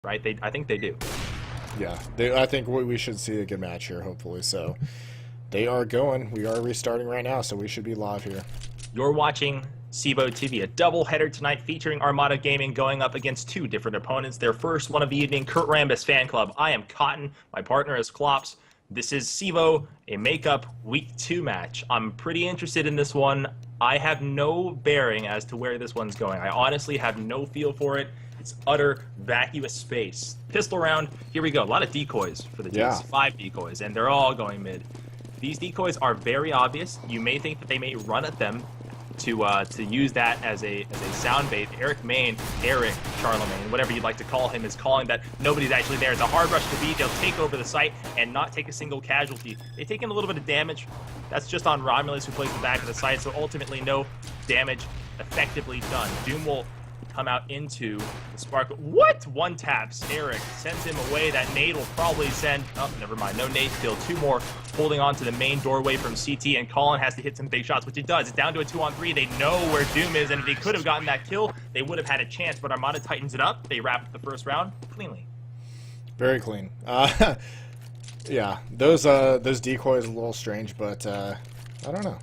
right? I think they do. Yeah, I think we should see a good match here, hopefully. So they are going. We are restarting right now, so we should be live here. You're watching CEVO TV, a doubleheader tonight featuring Armata Gaming going up against two different opponents. Their first one of the evening, Kurt Rambis Fan Club. I am Cotton. My partner is Klops. This is CEVO, a makeup Week 2 match. I'm pretty interested in this one. I have no bearing as to where this one's going. I honestly have no feel for it. It's utter vacuous space. Pistol round, here we go. A lot of decoys for the teams. Yeah. 5 decoys, and they're all going mid. These decoys are very obvious. You may think that they may run at them to use that as a sound bait. Eric Charlemagne, whatever you'd like to call him, is calling that nobody's actually there. It's a hard rush to beat. They'll take over the site and not take a single casualty. They've taken a little bit of damage. That's just on Romulus, who plays the back of the site, so ultimately no damage effectively done. Doom will come out into the spark. What? One taps. Eric sends him away. That nade will probably send... Oh, never mind. No nade still. 2 more holding on to the main doorway from CT, and Colin has to hit some big shots, which he does. It's down to a 2-on-3. They know where Doom is, and if they could have gotten that kill, they would have had a chance, but Armata tightens it up. They wrap up the first round cleanly. Very clean. Yeah, those decoys are a little strange, but I don't know.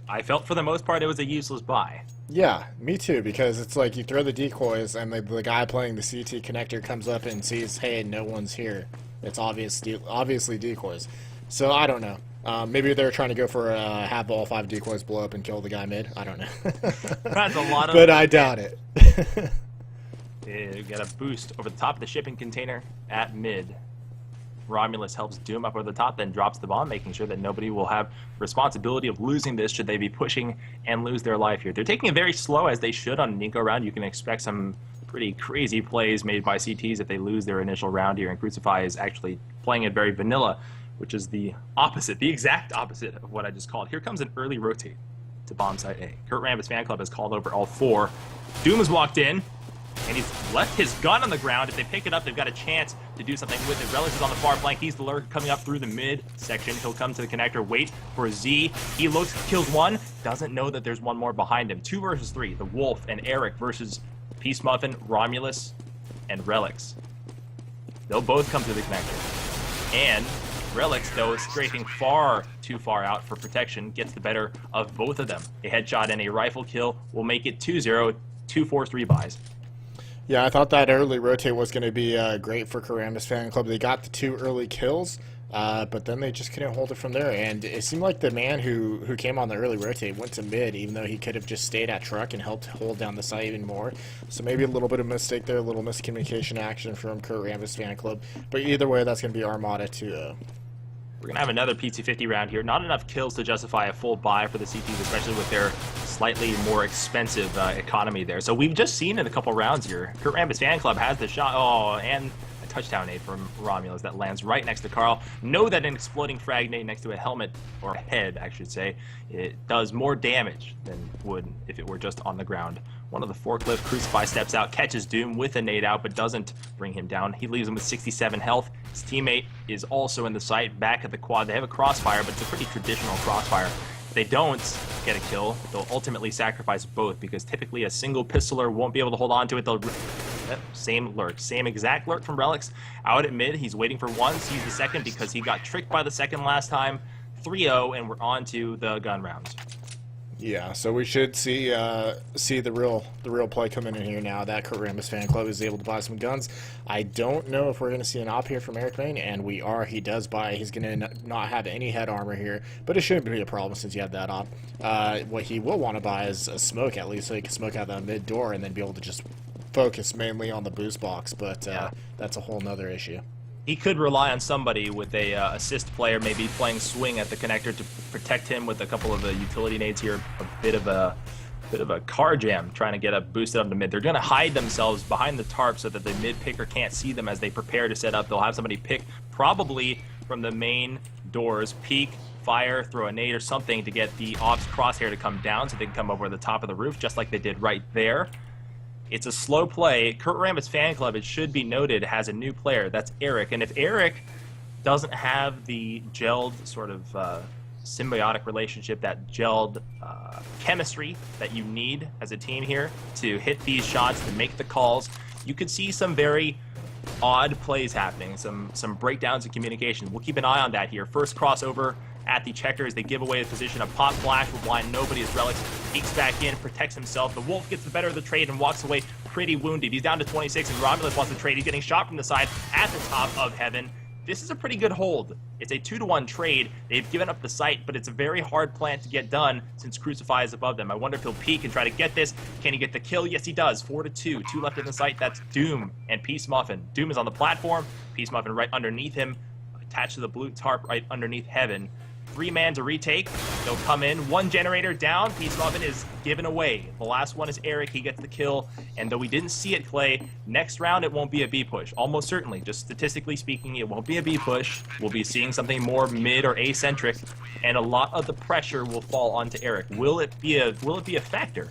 I felt for the most part it was a useless buy. Yeah, me too, because it's like you throw the decoys and the guy playing the CT connector comes up and sees, hey, no one's here. It's obviously decoys. So I don't know. Maybe they're trying to go for have all 5 decoys blow up and kill the guy mid. I don't know. That's a lot of... But I doubt it. You get a boost over the top of the shipping container at mid. Romulus helps Doom up over the top, then drops the bomb, making sure that nobody will have responsibility of losing this should they be pushing and lose their life here. They're taking it very slow, as they should on an eco round. You can expect some pretty crazy plays made by CTs if they lose their initial round here, and Crucify is actually playing it very vanilla, which is the opposite, the exact opposite of what I just called. Here comes an early rotate to bomb site A. Kurt Rambis Fan Club has called over all 4. Doom has walked in, and he's left his gun on the ground. If they pick it up, they've got a chance to do something with it. Relics is on the far flank. He's the lurker coming up through the mid section. He'll come to the connector, wait for Z. He looks, kills 1, doesn't know that there's one more behind him. 2 versus 3, the Wolf and Eric versus Peace Muffin, Romulus, and Relics. They'll both come to the connector. And Relics, though, is strafing far too far out for protection, gets the better of both of them. A headshot and a rifle kill will make it 2-0, 2-4-3 buys. Yeah, I thought that early rotate was going to be great for Rambis Fan Club. They got the 2 early kills, but then they just couldn't hold it from there. And it seemed like the man who came on the early rotate went to mid, even though he could have just stayed at truck and helped hold down the site even more. So maybe a little bit of mistake there, a little miscommunication action from Kurt Rambis Fan Club. But either way, that's going to be Armata 2-0. We're going to have another PT50 round here. Not enough kills to justify a full buy for the CTs, especially with their slightly more expensive economy there. So we've just seen in a couple rounds here, Kurt Rambis Fan Club has the shot. Oh, and a touchdown nade from Romulus that lands right next to Carl. Know that an exploding frag nade next to a helmet, or a head, I should say, it does more damage than would if it were just on the ground. One of the forklift, Crucify steps out, catches Doom with a nade out, but doesn't bring him down. He leaves him with 67 health. His teammate is also in the site, back at the quad. They have a crossfire, but it's a pretty traditional crossfire. If they don't get a kill, they'll ultimately sacrifice both, because typically a single pistoler won't be able to hold on to it. They'll... Same lurk, same exact lurk from Relics. Out at mid, he's waiting for 1, sees the second because he got tricked by the second last time. 3-0, and we're on to the gun rounds. Yeah, so we should see the real play coming in here now that Kurt Rambis Fan Club is able to buy some guns. I don't know if we're going to see an op here from Eric Main, and we are. He does buy. He's going to not have any head armor here, but it shouldn't be a problem since you have that op. What he will want to buy is a smoke, at least, so he can smoke out that mid door and then be able to just focus mainly on the boost box, but that's a whole nother issue. He could rely on somebody with a assist player, maybe playing swing at the connector to protect him with a couple of the utility nades here. A bit of a car jam trying to get up boosted up to mid. They're going to hide themselves behind the tarp so that the mid picker can't see them as they prepare to set up. They'll have somebody pick probably from the main doors, peek, fire, throw a nade or something to get the ops crosshair to come down so they can come over the top of the roof, just like they did right there. It's a slow play. Kurt Rambis Fan Club, it should be noted, has a new player. That's Eric. And if Eric doesn't have the gelled sort of symbiotic relationship, that gelled chemistry that you need as a team here to hit these shots, to make the calls, you could see some very odd plays happening, some breakdowns in communication. We'll keep an eye on that here. First crossover at the checkers. They give away the position. A pop flash will blind nobody as Relics peeks back in, protects himself. The Wolf gets the better of the trade and walks away pretty wounded. He's down to 26, and Romulus wants to trade. He's getting shot from the side at the top of heaven. This is a pretty good hold. It's a 2-to-1 trade. They've given up the site, but it's a very hard plant to get done since Crucify is above them. I wonder if he'll peek and try to get this. Can he get the kill? Yes, he does. 4-2. 2 left in the site. That's Doom and Peace Muffin. Doom is on the platform. Peace Muffin right underneath him, attached to the blue tarp right underneath Heaven. 3-man to retake. They'll come in. 1 generator down. Peace Muffin is given away. The last one is Eric. He gets the kill. And though we didn't see it, Clay, next round it won't be a B push. Almost certainly. Just statistically speaking, it won't be a B push. We'll be seeing something more mid or A-centric. And a lot of the pressure will fall onto Eric. Will it be a factor?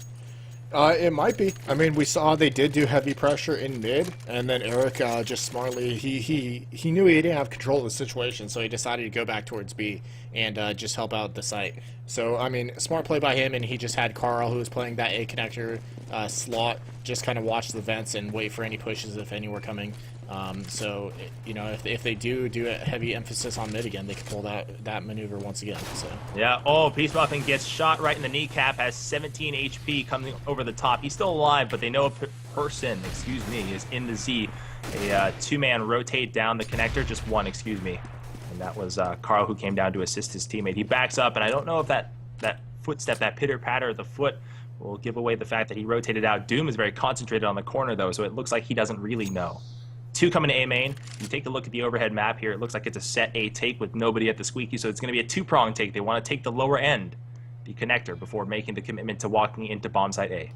It might be. I mean, we saw they did do heavy pressure in mid, and then Eric just smartly, he knew he didn't have control of the situation, so he decided to go back towards B and just help out the site. So, I mean, smart play by him, and he just had Carl, who was playing that A connector slot, just kind of watch the vents and wait for any pushes if any were coming. So, you know, if they do a heavy emphasis on mid again, they can pull that maneuver once again. So yeah. Oh, Peace Muffin gets shot right in the kneecap, has 17 HP coming over the top. He's still alive, but they know a person, is in the Z. A 2-man rotate down the connector, just 1, and that was Carl, who came down to assist his teammate. He backs up, and I don't know if that footstep, that pitter-patter of the foot, will give away the fact that he rotated out. Doom is very concentrated on the corner, though, so it looks like he doesn't really know. 2 coming to A main. You take a look at the overhead map here. It looks like it's a set A take with nobody at the squeaky, so it's going to be a 2-prong take. They want to take the lower end, the connector, before making the commitment to walking into bomb site A.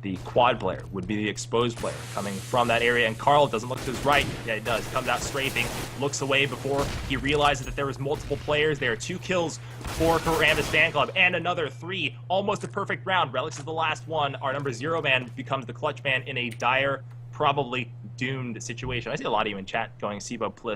The quad player would be the exposed player coming from that area, and Carl doesn't look to his right. Yeah, he does. Comes out strafing, looks away before he realizes that there was multiple players there. 2 kills for Rambis fan club, and another 3. Almost a perfect round. Relics is the last one. Our number 0 man becomes the clutch man in a dire, probably doomed situation. I see a lot of you in chat going CEVO-Pro.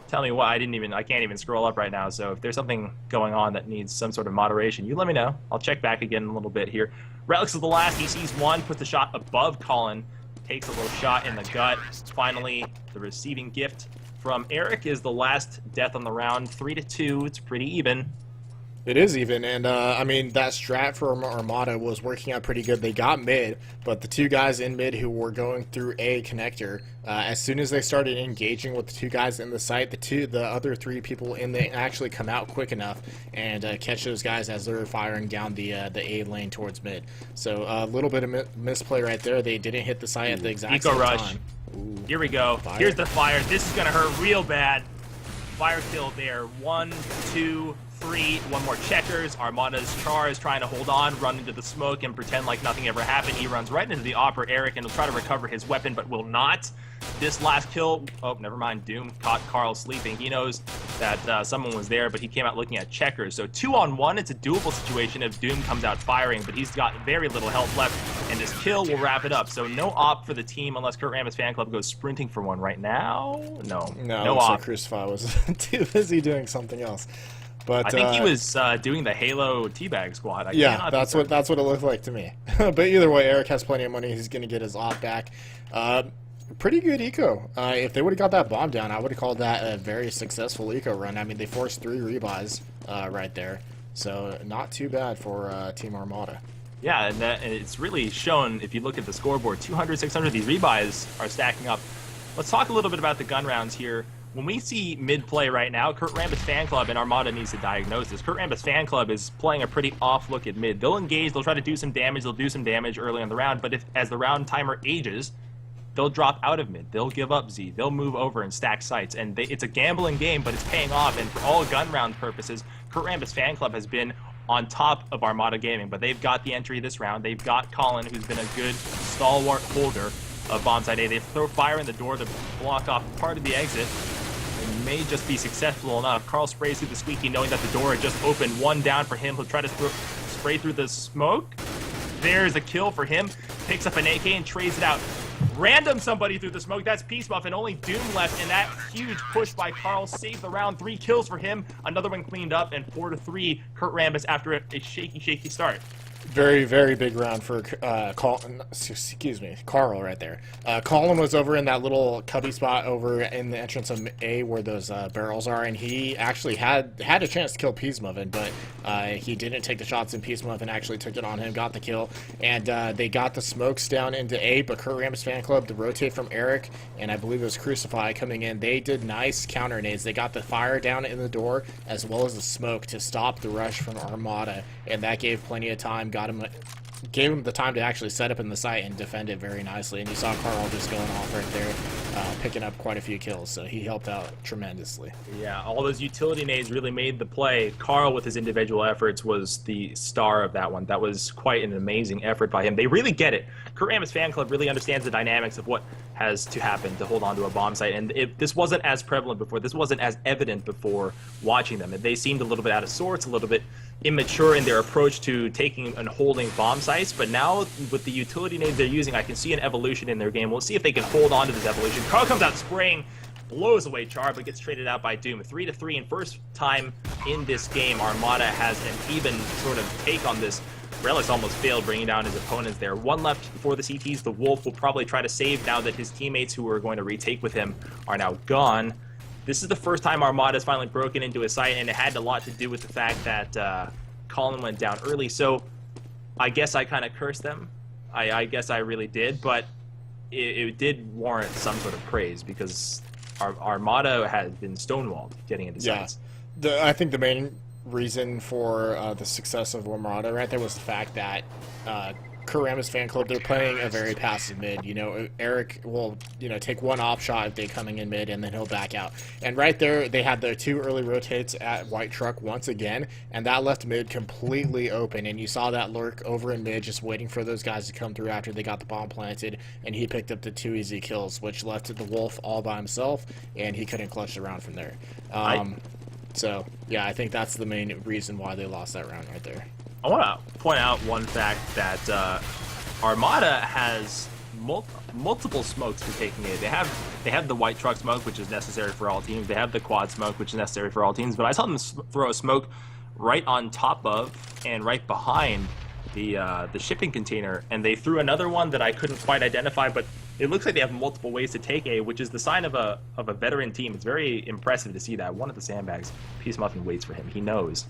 Tell me why. I can't even scroll up right now. So if there's something going on that needs some sort of moderation, you let me know. I'll check back again in a little bit here. Relics is the last. He sees 1, puts the shot above Colin, takes a little shot in the gut. Finally, the receiving gift from Eric is the last death on the round. 3-2. It's pretty even. it is even, and I mean, that strat for Armata was working out pretty good. They got mid, but the 2 guys in mid who were going through A connector, as soon as they started engaging with the 2 guys in the site, the other 3 people in they actually come out quick enough and catch those guys as they're firing down the A lane towards mid. So a little bit of misplay right there. They didn't hit the site at the exact same time. Ooh. Here we go. Fire. Here's the fire. This is gonna hurt real bad. Fire kill there. 1, 2, 3. 1 more checkers. Armata's Char is trying to hold on, run into the smoke, and pretend like nothing ever happened. He runs right into the Opera Eric and will try to recover his weapon, but will not. This last kill, oh, never mind. Doom caught Carl sleeping. He knows that someone was there, but he came out looking at checkers. So 2-on-1, it's a doable situation if Doom comes out firing, but he's got very little health left, and this kill will wrap it up. So no op for the team unless Kurt Rambis fan club goes sprinting for one right now. No op. So Crucify was too busy doing something else. But I think he was doing the Halo teabag squad. Yeah, that's what it looked like to me. But either way, Eric has plenty of money. He's going to get his op back. Pretty good eco. If they would have got that bomb down, I would have called that a very successful eco run. I mean, they forced 3 rebuys right there. So not too bad for Team Armata. Yeah, and it's really shown, if you look at the scoreboard, 200, 600, these rebuys are stacking up. Let's talk a little bit about the gun rounds here. When we see mid-play right now, Kurt Rambis fan club, and Armata needs to diagnose this, Kurt Rambis fan club is playing a pretty off look at mid. They'll engage, they'll try to do some damage, they'll do some damage early in the round, but as the round timer ages, they'll drop out of mid, they'll give up Z, they'll move over and stack sites, and it's a gambling game, but it's paying off, and for all gun round purposes, Kurt Rambis fan club has been on top of Armata Gaming, but they've got the entry this round. They've got Colin, who's been a good stalwart holder of Bonsai Day. They throw fire in the door to block off part of the exit. They may just be successful enough. Carl sprays through the squeaky, knowing that the door had just opened. 1 down for him. He'll try to spray through the smoke. There's a kill for him. Picks up an AK and trades it out. Random somebody through the smoke. That's Peace Buff, and only Doom left, and that huge push by Carl saved the round. 3 kills for him. Another one cleaned up, and 4-3 Kurt Rambis after a shaky start. Very, very big round for Carl right there. Colin was over in that little cubby spot over in the entrance of A where those barrels are, and he actually had a chance to kill Peace Muffin, but he didn't take the shots, and Peace Muffin actually took it on him, got the kill, and they got the smokes down into A, but Kurt Rambis fan club to rotate from Eric, and I believe it was Crucify coming in. They did nice counter nades. They got the fire down in the door as well as the smoke to stop the rush from Armata, and that gave plenty of time. Gave him the time to actually set up in the site and defend it very nicely. And you saw Carl just going off right there, picking up quite a few kills. So he helped out tremendously. Yeah, all those utility nades really made the play. Carl, with his individual efforts, was the star of that one. That was quite an amazing effort by him. They really get it. Kurt Rambis fan club really understands the dynamics of what has to happen to hold on to a bomb site. And this wasn't as prevalent before. This wasn't as evident before watching them. They seemed a little bit out of sorts, a little bit immature in their approach to taking and holding bomb sites, but now with the utility nades they're using, I can see an evolution in their game. We'll see if they can hold on to this evolution. Carl comes out spraying, blows away Char, but gets traded out by Doom. 3-3, and first time in this game Armata has an even sort of take on this. Relics almost failed bringing down his opponents there. One left for the CTs. The Wolf will probably try to save now that his teammates who were going to retake with him are now gone. This is the first time Armata has finally broken into his site, and it had a lot to do with the fact that Colin went down early. So I guess I kind of cursed them. I guess I really did, but it did warrant some sort of praise because Armata has been stonewalled getting into sites. I think the main reason for the success of Armata right there was the fact that Kurt Rambis fan club, they're playing a very passive mid. You know, Eric will, take one op shot if they're coming in mid, and then he'll back out. And right there, they had their 2 early rotates at White Truck once again, and that left mid completely open. And you saw that lurk over in mid, just waiting for those guys to come through after they got the bomb planted, and he picked up the 2 easy kills, which left the Wolf all by himself, and he couldn't clutch the round from there. So, yeah, I think that's the main reason why they lost that round right there. I want to point out one fact that Armata has multiple smokes for taking it. They have the White Truck smoke, which is necessary for all teams. They have the quad smoke, which is necessary for all teams. But I saw them throw a smoke right on top of and right behind the shipping container, and they threw another one that I couldn't quite identify. But it looks like they have multiple ways to take A, which is the sign of a veteran team. It's very impressive to see that. One of the sandbags, Peace Muffin waits for him. He knows.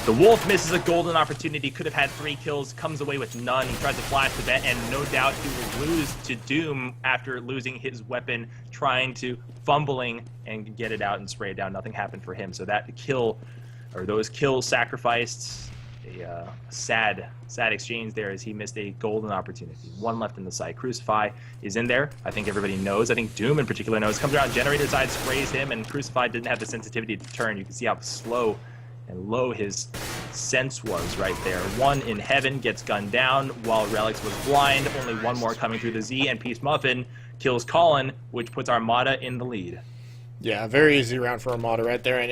The Wolf misses a golden opportunity, could have had 3 kills, comes away with none. He tries to flash the bet, and no doubt he will lose to Doom after losing his weapon, trying to fumbling and get it out and spray it down. Nothing happened for him. So that kill, or those kills sacrificed a sad exchange there as he missed a golden opportunity. 1 left in the site. Crucify is in there. I think everybody knows. I think Doom in particular knows. Comes around generator side, sprays him, and Crucify didn't have the sensitivity to turn. You can see how slow and low his sense was right there. 1 in heaven gets gunned down while Relics was blind. Only 1 more coming through the Z, and Peace Muffin kills Colin, which puts Armata in the lead. Yeah, very easy round for Armata right there, and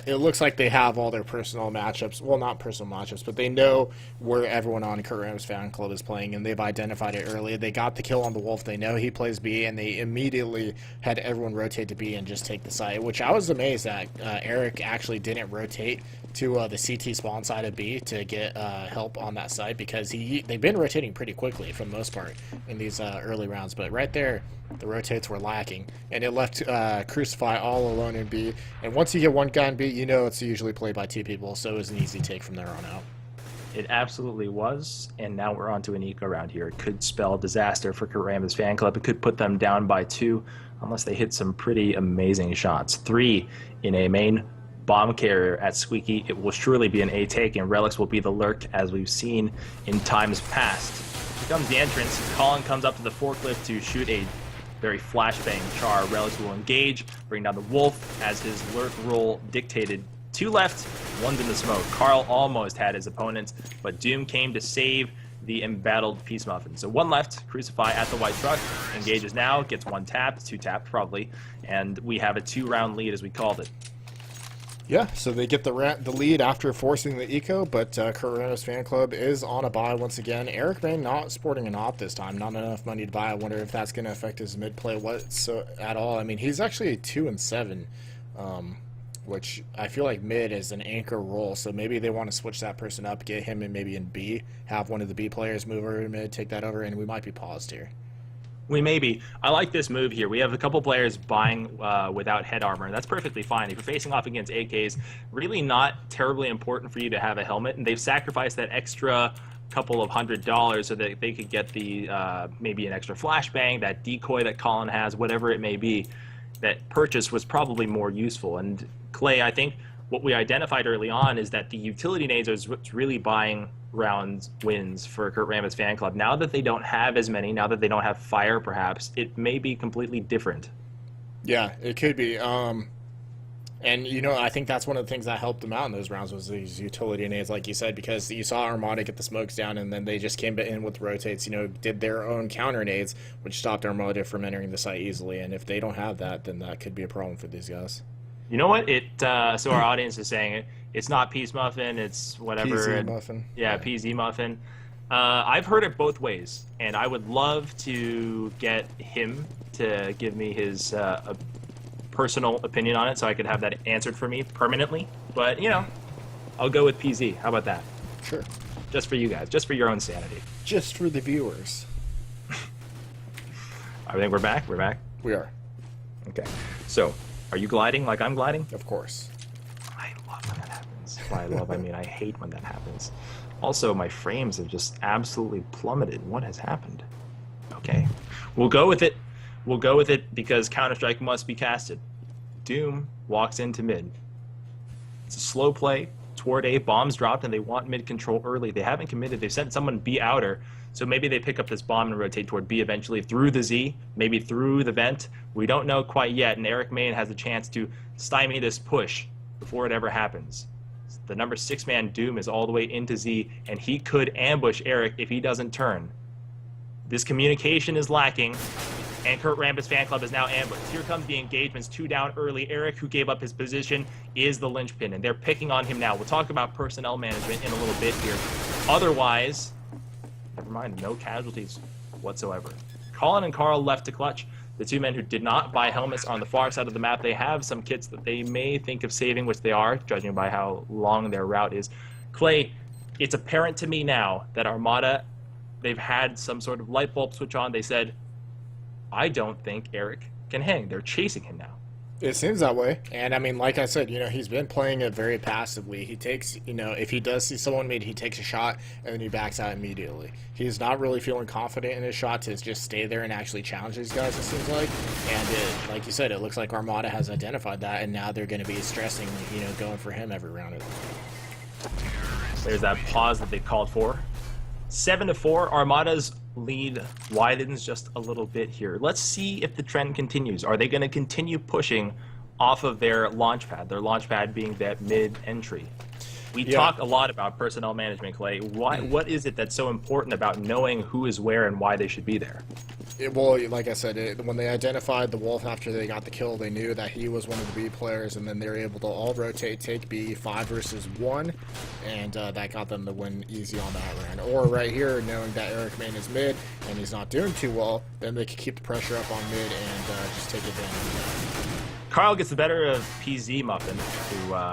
it looks like they have all their personal matchups. Well, not personal matchups, but they know where everyone on Kurt Rambis fan club is playing, and they've identified it early. They got the kill on the Wolf. They know he plays B, and they immediately had everyone rotate to B and just take the site, which I was amazed that Eric actually didn't rotate to the CT spawn side of B to get help on that side, because they've been rotating pretty quickly for the most part in these early rounds. But right there, the rotates were lacking, and it left Crucify all alone in B. And once you get one guy in B, it's usually played by 2 people, so it was an easy take from there on out. It absolutely was, and now we're on to an eco round here. It could spell disaster for Kurt Rambis fan club. It could put them down by 2 unless they hit some pretty amazing shots. 3 in a main bomb carrier at Squeaky. It will surely be an A take, and Relics will be the lurk as we've seen in times past. Here comes the entrance. Colin comes up to the forklift to shoot a very flashbang Char. Relics will engage, bring down the Wolf as his lurk rule dictated. 2 left, 1's in the smoke. Carl almost had his opponents, but Doom came to save the embattled Peace Muffin. So 1 left, Crucify at the White Truck, engages now, gets 1 tapped, 2 tapped probably, and we have a 2-round lead as we called it. Yeah, so they get the lead after forcing the eco, but Kurt Rambis fan club is on a buy once again. Eric Bain not sporting an op this time, not enough money to buy. I wonder if that's going to affect his mid play at all. I mean, he's actually 2-7 which I feel like mid is an anchor role. So maybe they want to switch that person up, get him in maybe in B, have one of the B players move over to mid, take that over, and we might be paused here. We may be. I like this move here. We have a couple players buying without head armor. That's perfectly fine. If you're facing off against AKs, really not terribly important for you to have a helmet. And they've sacrificed that extra couple of $100 so that they could get the maybe an extra flashbang, that decoy that Colin has, whatever it may be. That purchase was probably more useful. And Clay, I think what we identified early on is that the utility nades is what's really buying rounds wins for Kurt Rambis fan club. Now that they don't have as many, now that they don't have fire, perhaps it may be completely different. Yeah, it could be. And I think that's one of the things that helped them out in those rounds was these utility nades, like you said, because you saw Armata get the smokes down, and then they just came in with rotates. Did their own counter nades, which stopped Armata from entering the site easily. And if they don't have that, then that could be a problem for these guys. You know what? So our audience is saying it's not Peace Muffin, it's whatever. PZ Muffin. Yeah, PZ Muffin. I've heard it both ways, and I would love to get him to give me his personal opinion on it so I could have that answered for me permanently. But, I'll go with PZ. How about that? Sure. Just for you guys, just for your own sanity. Just for the viewers. I think we're back. We're back. We are. Okay. So, are you gliding like I'm gliding? Of course. I love when that happens. By love, I mean I hate when that happens. Also, my frames have just absolutely plummeted. What has happened? Okay. We'll go with it. We'll go with it because Counter-Strike must be casted. Doom walks into mid. It's a slow play toward A. Bombs dropped, and they want mid control early. They haven't committed. They've sent someone B outer. So maybe they pick up this bomb and rotate toward B eventually through the Z, maybe through the vent. We don't know quite yet, and Eric Main has a chance to stymie this push before it ever happens. The number 6-man Doom is all the way into Z, and he could ambush Eric if he doesn't turn. This communication is lacking, and Kurt Rambis fan club is now ambushed. Here comes the engagements, 2 down early. Eric, who gave up his position, is the linchpin, and they're picking on him now. We'll talk about personnel management in a little bit here. Otherwise, never mind, no casualties whatsoever. Colin and Carl left to clutch. The 2 men who did not buy helmets are on the far side of the map. They have some kits that they may think of saving, which they are, judging by how long their route is. Clay, it's apparent to me now that Armata, they've had some sort of light bulb switch on. They said, I don't think Eric can hang. They're chasing him now. It seems that way. And I mean, like I said, he's been playing it very passively. He takes, if he does see someone mid, he takes a shot and then he backs out immediately. He's not really feeling confident in his shot to just stay there and actually challenge these guys, it seems like. And like you said, it looks like Armata has identified that, and now they're going to be stressing, going for him every round. There's that pause that they called for. 7-4, Armata's lead widens just a little bit here. Let's see if the trend continues. Are they going to continue pushing off of their launch pad being that mid entry? We talk a lot about personnel management, Clay. What is it that's so important about knowing who is where and why they should be there? Well, like I said, when they identified the Wolf after they got the kill, they knew that he was one of the B players, and then they were able to all rotate, take B 5 versus 1, and that got them the win easy on that round. Or right here, knowing that Eric Main is mid and he's not doing too well, then they can keep the pressure up on mid and just take advantage of that. Carl gets the better of PZ Muffin,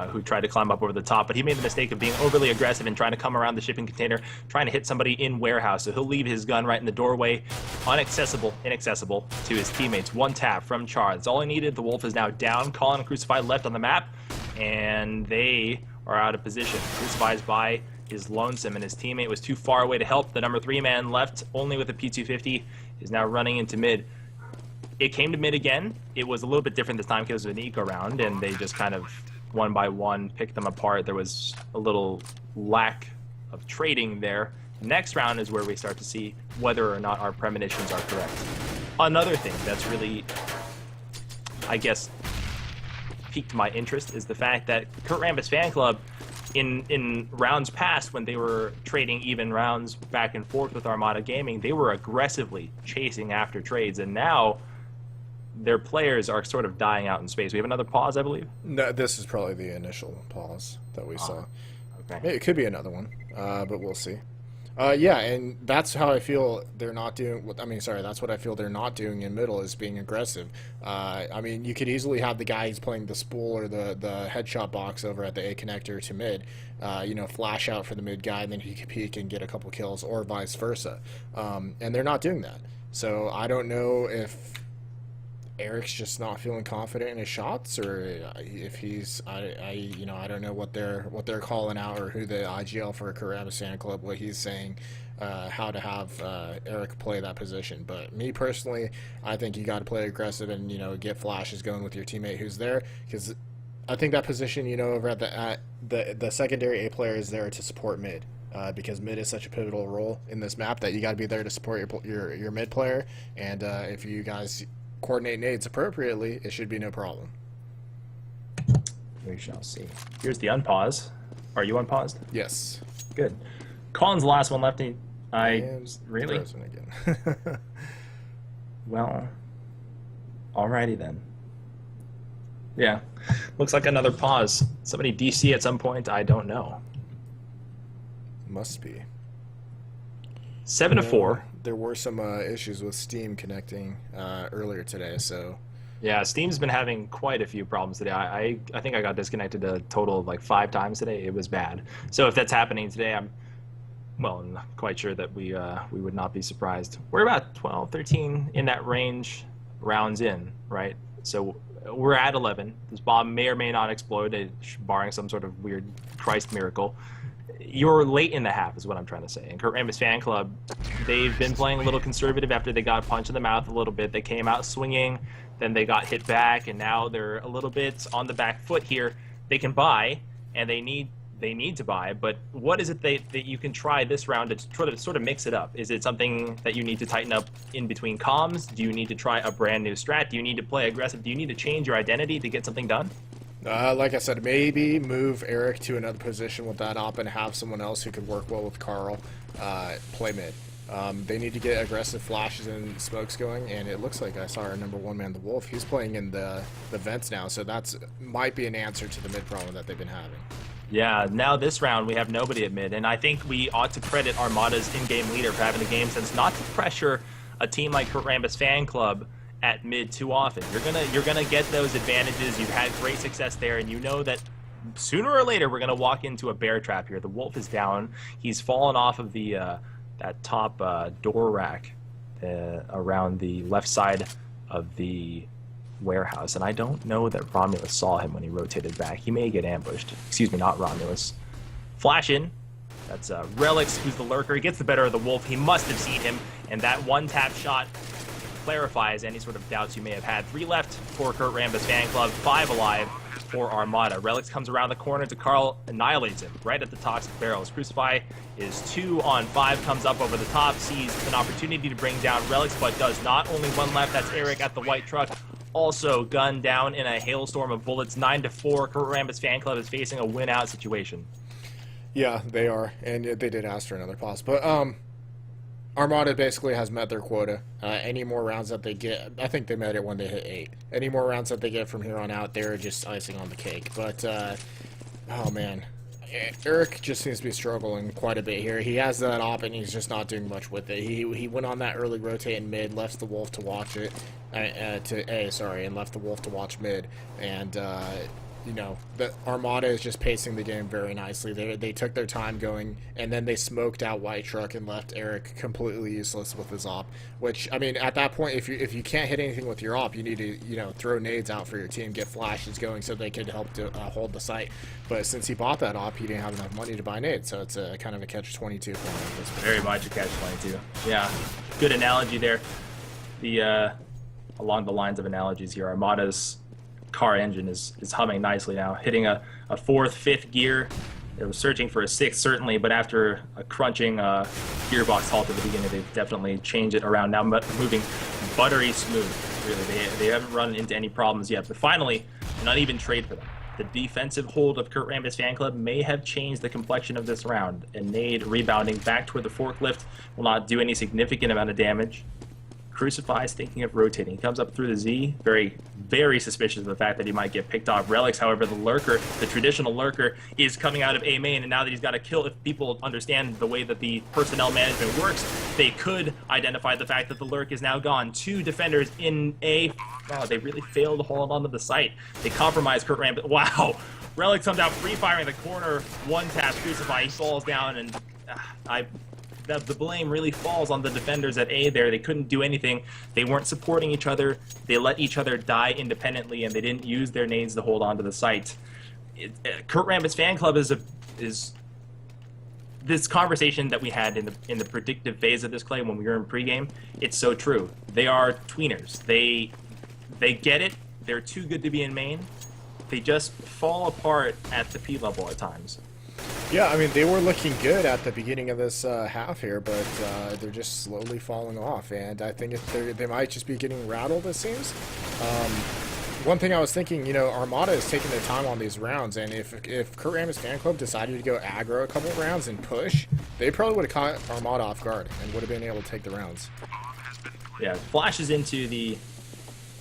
who tried to climb up over the top, but he made the mistake of being overly aggressive and trying to come around the shipping container, trying to hit somebody in warehouse. So he'll leave his gun right in the doorway, inaccessible to his teammates. 1 tap from Char. That's all he needed. The Wolf is now down. Colin and Crucified left on the map, and they are out of position. Crucified's by his lonesome, and his teammate was too far away to help. The number 3 man left only with a P250 is now running into mid. It came to mid again. It was a little bit different this time because it was an eco round, and they just kind of one by one picked them apart. There was a little lack of trading there. Next round is where we start to see whether or not our premonitions are correct. Another thing that's really, I guess, piqued my interest is the fact that Kurt Rambis fan club, in rounds past, when they were trading even rounds back and forth with Armata Gaming, they were aggressively chasing after trades, and now their players are sort of dying out in space. We have another pause, I believe? No, this is probably the initial pause that we saw. Okay. It could be another one, but we'll see. Yeah, and that's how I feel they're not doing. I mean, sorry, that's what I feel they're not doing in middle is being aggressive. I mean, you could easily have the guy who's playing the spool or the headshot box over at the A connector to mid, flash out for the mid guy, and then he can peek and get a couple kills, or vice versa. And they're not doing that. So I don't know if Eric's just not feeling confident in his shots, or if he's I don't know what they're calling out, or who the IGL for Rambis fan club, what he's saying, how to have Eric play that position. But me personally, I think you got to play aggressive and get flashes going with your teammate who's there, because I think that position over at the secondary A player is there to support mid. Because mid is such a pivotal role in this map that you got to be there to support your mid player, and if you guys coordinate nades appropriately, it should be no problem. We shall see. Here's the unpause. Are you unpaused? Yes. Good. Colin's the last one left. Really? Again. Well, alrighty then. Yeah, looks like another pause. Somebody DC at some point. I don't know. Must be. 7 to 4. There were some issues with Steam connecting earlier today, so. Yeah, Steam's been having quite a few problems today. I think I got disconnected a total of like 5 times today. It was bad. So if that's happening today, I'm not quite sure that we would not be surprised. We're about 12, 13 in that range rounds in, right? So we're at 11. This bomb may or may not explode, barring some sort of weird Christ miracle. You're late in the half is what I'm trying to say. And Rambis fan club, they've been playing a little conservative after they got punched in the mouth a little bit. They came out swinging, then they got hit back, and now they're a little bit on the back foot here. They can buy, and they need to buy, but what is it that you can try this round to try to sort of mix it up? Is it something that you need to tighten up in between comms? Do you need to try a brand new strat? Do you need to play aggressive? Do you need to change your identity to get something done? Like I said, maybe move Eric to another position with that op and have someone else who could work well with Carl play mid. They need to get aggressive flashes and smokes going, and it looks like I saw our number 1 man, the Wolf. He's playing in the vents now, so that's might be an answer to the mid problem that they've been having. Yeah, now this round we have nobody at mid, and I think we ought to credit Armata's in-game leader for having the game sense not to pressure a team like Rambis fan club at mid too often. You're gonna get those advantages. You've had great success there, and you know that sooner or later we're gonna walk into a bear trap here. The Wolf is down. He's fallen off of the that top door rack around the left side of the warehouse, and I don't know that Romulus saw him when he rotated back. He may get ambushed. Excuse me, not Romulus. Flash in. That's Relix, who's the lurker. He gets the better of the Wolf. He must have seen him, and that one-tap shot clarifies any sort of doubts you may have had. 3 left for Rambis fan club, 5 alive for Armata. Relix comes around the corner to Carl, annihilates him right at the toxic barrels. Crucify is 2 on 5, comes up over the top, sees an opportunity to bring down Relix, but does not. Only 1 left. That's Eric at the white truck. Also gunned down in a hailstorm of bullets. 9 to 4. Rambis fan club is facing a win-out situation. Yeah, they are, and they did ask for another pause, but Armata basically has met their quota. Any more rounds that they get, I think they met it when they hit 8. Any more rounds that they get from here on out, they're just icing on the cake. But, oh man, Eric just seems to be struggling quite a bit here. He has that op, and he's just not doing much with it. He went on that early rotate in mid, left the Wolf to watch it, and left the Wolf to watch mid, and the Armata is just pacing the game very nicely. They took their time going, and then they smoked out White Truck and left Eric completely useless with his op. Which, I mean, at that point, if you can't hit anything with your op, you need to throw nades out for your team, get flashes going so they could help to hold the site. But since he bought that op, he didn't have enough money to buy nades, so it's a kind of a catch-22 for him. Very much a catch-22. Yeah, good analogy there. Along the lines of analogies here, Armata's car engine is humming nicely now, hitting a 4th, 5th gear. It was searching for a 6th, certainly, but after a crunching gearbox halt at the beginning, they've definitely changed it around now, but moving buttery smooth, really. They haven't run into any problems yet, but finally, an uneven trade for them. The defensive hold of Rambis fan club may have changed the complexion of this round. A nade rebounding back toward the forklift will not do any significant amount of damage. Crucify is thinking of rotating. He comes up through the Z, very very suspicious of the fact that he might get picked off. Relics, however, the lurker, the traditional lurker, is coming out of A main, and now that he's got a kill, if people understand the way that the personnel management works, they could identify the fact that the lurk is now gone. 2 defenders in A. Wow, they really failed to hold on to the site. They compromised Kurt Rambis. Wow. Relics comes out free firing the corner, one tap Crucify, he falls down, and the blame really falls on the defenders at A there. They couldn't do anything. They weren't supporting each other. They let each other die independently, and they didn't use their nades to hold on to the site. Kurt Rambis fan club is this conversation that we had in the predictive phase of this, Clay, when we were in pregame. It's so true. They are tweeners. They get it. They're too good to be in main. They just fall apart at the P level at times. Yeah, I mean, they were looking good at the beginning of this half here, but they're just slowly falling off, and I think they might just be getting rattled, it seems. One thing I was thinking, you know, Armata is taking their time on these rounds, and if Kurt Rambis fan club decided to go aggro a couple of rounds and push, they probably would have caught Armata off guard and would have been able to take the rounds. Yeah, flashes into the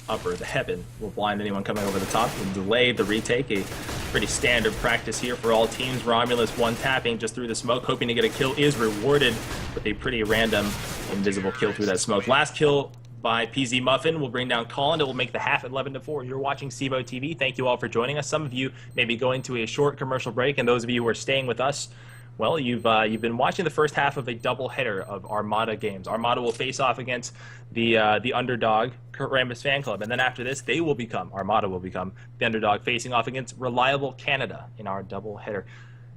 upper, the heaven, will blind anyone coming over the top and delay the retake. A pretty standard practice here for all teams. Romulus one tapping just through the smoke, hoping to get a kill, is rewarded with a pretty random invisible kill through that smoke. Last kill by PZ Muffin will bring down Colin. It will make the half 11-4. You're watching CEVO TV. Thank you all for joining us. Some of you may be going to a short commercial break, and those of you who are staying with us, well, you've been watching the first half of a double-header of Armata games. Armata will face off against the underdog, Kurt Rambis fan club, and then after this, Armata will become the underdog, facing off against Reliable Canada in our double-header.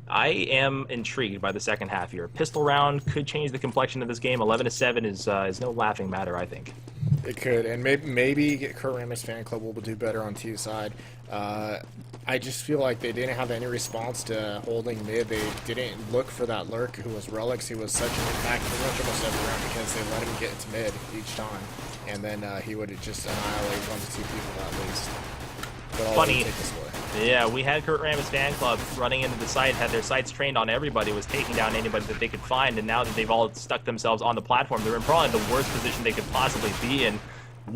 I am intrigued by the second half here. Pistol round could change the complexion of this game. 11-7 is no laughing matter, I think. It could, and maybe Kurt Rambis fan club will do better on T side. I just feel like they didn't have any response to holding mid. They didn't look for that lurk who was Relics. He was such an impact pretty much almost every round because they let him get to mid each time, and then he would just annihilate 1 to 2 people at least. But Funny. Take this way. Yeah, we had Kurt Rambis fan club running into the site, had their sights trained on everybody, was taking down anybody that they could find, and now that they've all stuck themselves on the platform, they're in probably the worst position they could possibly be in. 2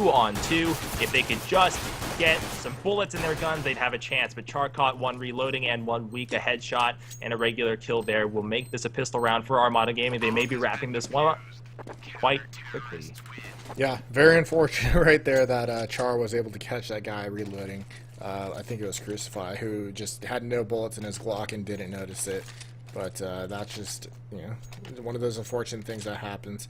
on 2. If they could just get some bullets in their guns, they'd have a chance. But Char caught 1 reloading and 1 weak. A headshot and a regular kill there will make this a pistol round for Armata Gaming. They may be wrapping this one up quite quickly. Yeah, very unfortunate right there that Char was able to catch that guy reloading. I think it was Crucify, who just had no bullets in his Glock and didn't notice it. But that's just, you know, one of those unfortunate things that happens.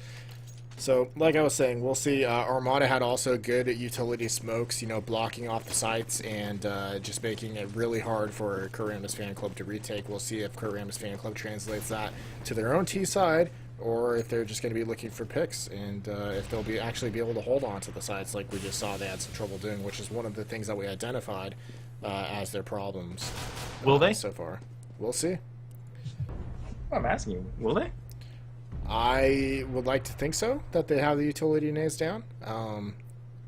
So, like I was saying, we'll see. Armata had also good utility smokes, you know, blocking off the sites and just making it really hard for Kurt Rambis fan club to retake. We'll see if Kurt Rambis fan club translates that to their own T side, or if they're just going to be looking for picks, and if they'll actually be able to hold on to the sites like we just saw they had some trouble doing, which is one of the things that we identified as their problems. Will they? So far. We'll see. I'm asking you, will they? I would like to think so, that they have the utility nades down.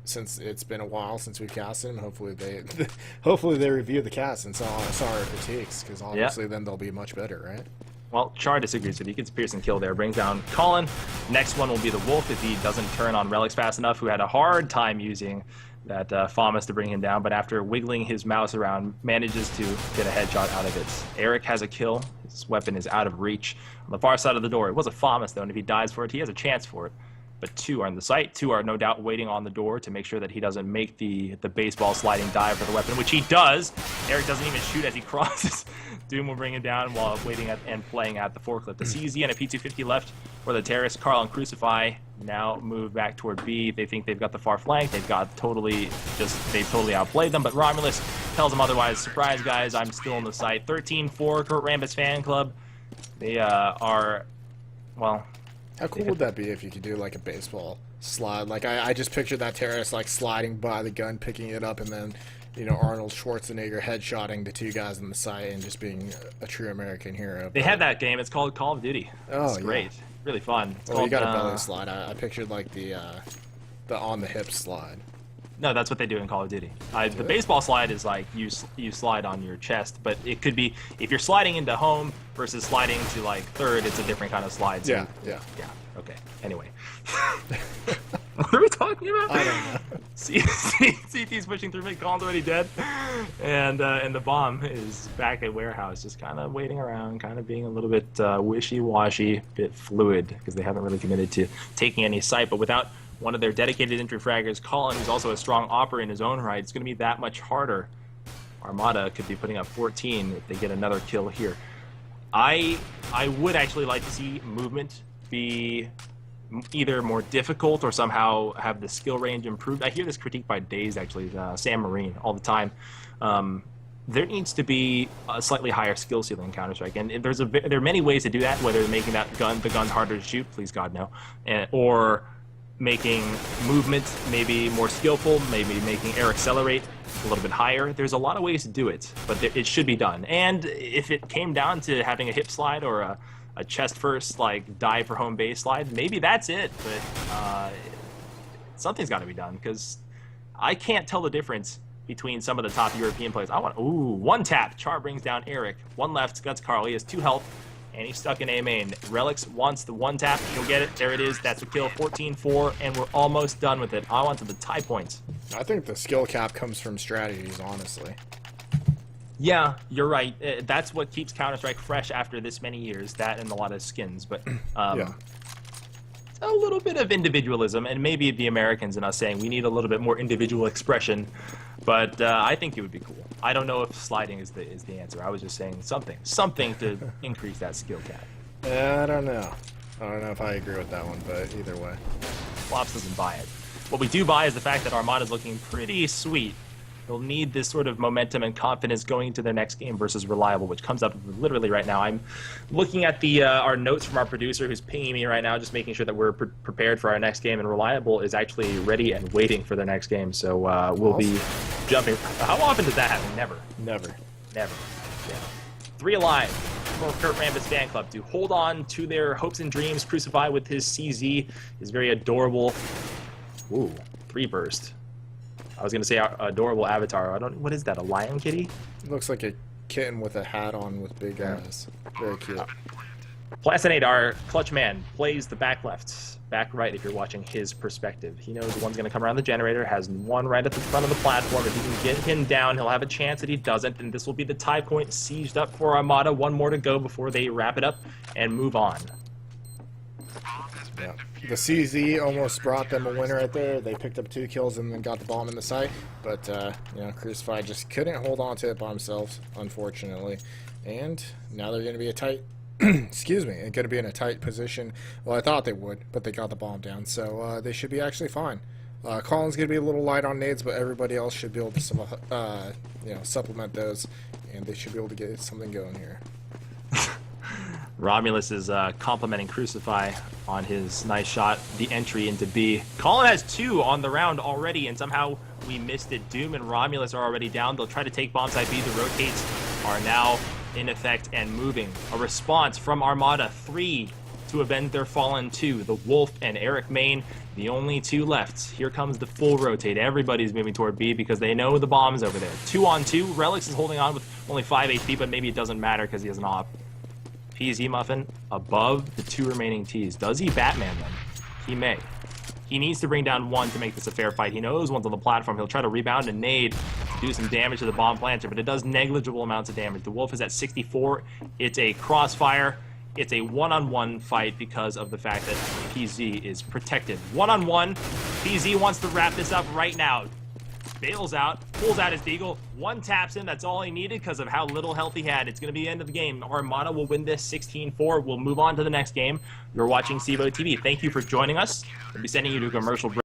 Since it's been a while since we've casted them, hopefully they review the cast and saw our critiques, because obviously then they'll be much better, right? Well, Char disagrees with you. He gets Pearson kill there, brings down Colin. Next one will be the Wolf if he doesn't turn on Relics fast enough, who had a hard time using that FAMAS to bring him down, but after wiggling his mouse around, manages to get a headshot out of it. Eric has a kill. His weapon is out of reach on the far side of the door. It was a FAMAS, though, and if he dies for it, he has a chance for it. But 2 are in the site. 2 are no doubt waiting on the door to make sure that he doesn't make the baseball sliding dive for the weapon, which he does. Eric doesn't even shoot as he crosses. Doom will bring him down while waiting at and playing at the forklift. The CZ and a P250 left for the terrorist. Carl and Crucify now move back toward B. They think they've got the far flank. They've totally outplayed them, but Romulus tells them otherwise. Surprise, guys, I'm still in the site. 13-4, Kurt Rambis fan club. They are, well... How cool would that be if you could do like a baseball slide? Like I just pictured that terrorist like sliding by the gun, picking it up, and then, you know, Arnold Schwarzenegger headshotting the 2 guys in the site and just being a true American hero. They had that game. It's called Call of Duty. Oh, it's great. Yeah. Really fun. It's well, called, you got a belly slide. I pictured like the on the hip slide. No, that's what they do in Call of Duty. The baseball slide is like you slide on your chest, but it could be if you're sliding into home versus sliding to like third, it's a different kind of slide. So Yeah. Okay. Anyway. What are we talking about? I don't know. CT's pushing through mid, Colin's already dead. And the bomb is back at warehouse, just kind of waiting around, kind of being a little bit wishy-washy, bit fluid, because they haven't really committed to taking any site. But without one of their dedicated entry fraggers, Colin, who's also a strong operator in his own right, it's going to be that much harder. Armata could be putting up 14 if they get another kill here. I would actually like to see movement be either more difficult or somehow have the skill range improved. I hear this critique by Daze, actually, Sam Marine, all the time. There needs to be a slightly higher skill ceiling in Counter-Strike, and there are many ways to do that, whether making the gun harder to shoot, please God no, or making movement maybe more skillful, maybe making air accelerate a little bit higher. There's a lot of ways to do it, but it should be done. And if it came down to having a hip slide or a chest first, like, dive for home base slide, maybe that's it, but something's got to be done, because I can't tell the difference between some of the top European players. One tap. Char brings down Eric. One left, Guts Carl. He has 2 health, and he's stuck in A main. Relics wants the 1 tap. He'll get it. There it is. That's the kill. 14-4, and we're almost done with it. On to the tie points. I think the skill cap comes from strategies, honestly. Yeah, you're right. That's what keeps Counter-Strike fresh after this many years, that and a lot of skins. But Yeah. a little bit of individualism, and maybe the Americans and us saying we need a little bit more individual expression. But I think it would be cool. I don't know if sliding is the answer. I was just saying something to increase that skill cap. I don't know. I don't know if I agree with that one, but either way. Flops doesn't buy it. What we do buy is the fact that Armata's looking pretty sweet. They'll need this sort of momentum and confidence going into their next game versus Reliable, which comes up literally right now. I'm looking at the our notes from our producer who's pinging me right now, just making sure that we're prepared for our next game, and Reliable is actually ready and waiting for their next game. So we'll be jumping. How often does that happen? Never. Never. Never. Yeah. 3 alive for Kurt Rambis fan club to hold on to their hopes and dreams. Crucify with his CZ is very adorable. Ooh, 3 burst. I was going to say adorable avatar. What is that, a lion kitty? Looks like a kitten with a hat on with big eyes. Very cute. Plastinate, our clutch man, plays the back left, back right if you're watching his perspective. He knows the one's going to come around the generator, has one right at the front of the platform. If he can get him down, he'll have a chance that he doesn't, and this will be the tie point sieged up for Armata. 1 more to go before they wrap it up and move on. Yeah. The CZ almost brought them a win right there. They picked up 2 kills and then got the bomb in the site. But, you know, Crucify just couldn't hold on to it by themselves, unfortunately. And now they're going to be a tight, excuse me, going to be in a tight position. Well, I thought they would, but they got the bomb down. So they should be actually fine. Colin's going to be a little light on nades, but everybody else should be able to you know, supplement those. And they should be able to get something going here. Romulus is complimenting Crucify on his nice shot, the entry into B. Colin has 2 on the round already, and somehow we missed it. Doom and Romulus are already down. They'll try to take bomb side B. The rotates are now in effect and moving. A response from Armata, 3 to avenge their fallen 2. The Wolf and Eric Main, the only 2 left. Here comes the full rotate. Everybody's moving toward B because they know the bomb's over there. 2 on 2. Relics is holding on with only 5 HP, but maybe it doesn't matter because he has an op. PZ Muffin above the 2 remaining Ts. Does he Batman them? He may. He needs to bring down 1 to make this a fair fight. He knows one's on the platform. He'll try to rebound and nade to do some damage to the bomb planter, but it does negligible amounts of damage. The Wolf is at 64. It's a crossfire. It's a one-on-one fight because of the fact that PZ is protected. One-on-one. PZ wants to wrap this up right now. Bails out, pulls out his deagle, 1 taps him. That's all he needed because of how little health he had. It's going to be the end of the game. Armata will win this 16-4. We'll move on to the next game. You're watching CEVO TV. Thank you for joining us. We'll be sending you to a commercial break.